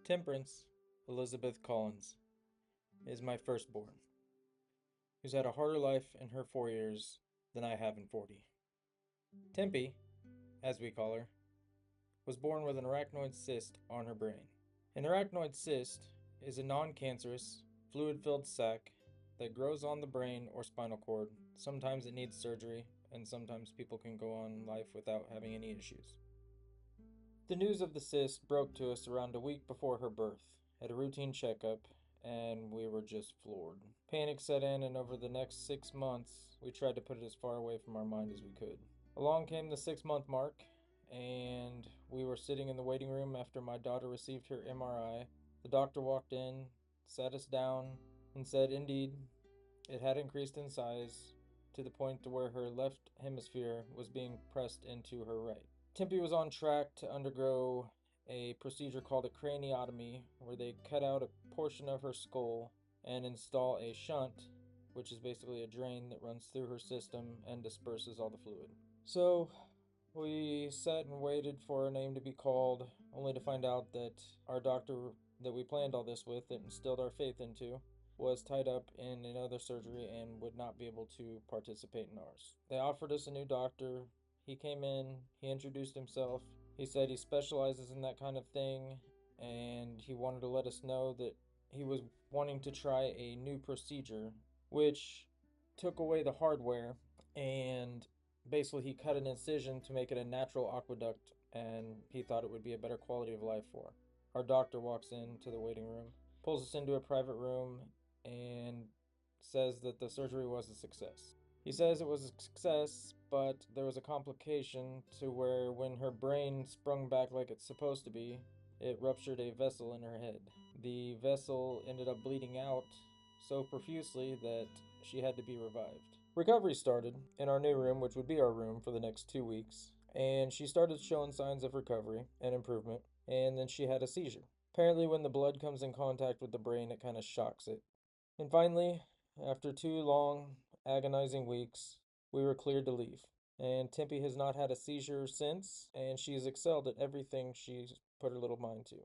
Temperance Elizabeth Collins is my firstborn, who's had a harder life in her 4 years than I have in 40. Tempe, as we call her, was born with an arachnoid cyst on her brain. An arachnoid cyst is a non-cancerous, fluid-filled sac that grows on the brain or spinal cord. Sometimes it needs surgery, and sometimes people can go on life without having any issues. The news of the cyst broke to us around a week before her birth at a routine checkup, and we were just floored. Panic set in, and over the next 6 months, we tried to put it as far away from our mind as we could. Along came the 6 month mark, and we were sitting in the waiting room after my daughter received her MRI. The doctor walked in, sat us down, and said, indeed, it had increased in size to the point to where her left hemisphere was being pressed into her right. Tempe was on track to undergo a procedure called a craniotomy, where they cut out a portion of her skull and install a shunt, which is basically a drain that runs through her system and disperses all the fluid. So we sat and waited for a name to be called, only to find out that our doctor that we planned all this with, that instilled our faith into, was tied up in another surgery and would not be able to participate in ours. They offered us a new doctor. He came in, he introduced himself. He said he specializes in that kind of thing, and he wanted to let us know that he was wanting to try a new procedure, which took away the hardware, and basically he cut an incision to make it a natural aqueduct, and he thought it would be a better quality of life for her. Our doctor walks into the waiting room, pulls us into a private room, and says that the surgery was a success. He says it was a success, but there was a complication to where when her brain sprung back like it's supposed to be, it ruptured a vessel in her head. The vessel ended up bleeding out so profusely that she had to be revived. Recovery started in our new room, which would be our room for the next 2 weeks, and she started showing signs of recovery and improvement, and then she had a seizure. Apparently, when the blood comes in contact with the brain, it kind of shocks it. And finally, after 2 long, agonizing weeks, we were cleared to leave. And Tempe has not had a seizure since, and she's excelled at everything she's put her little mind to.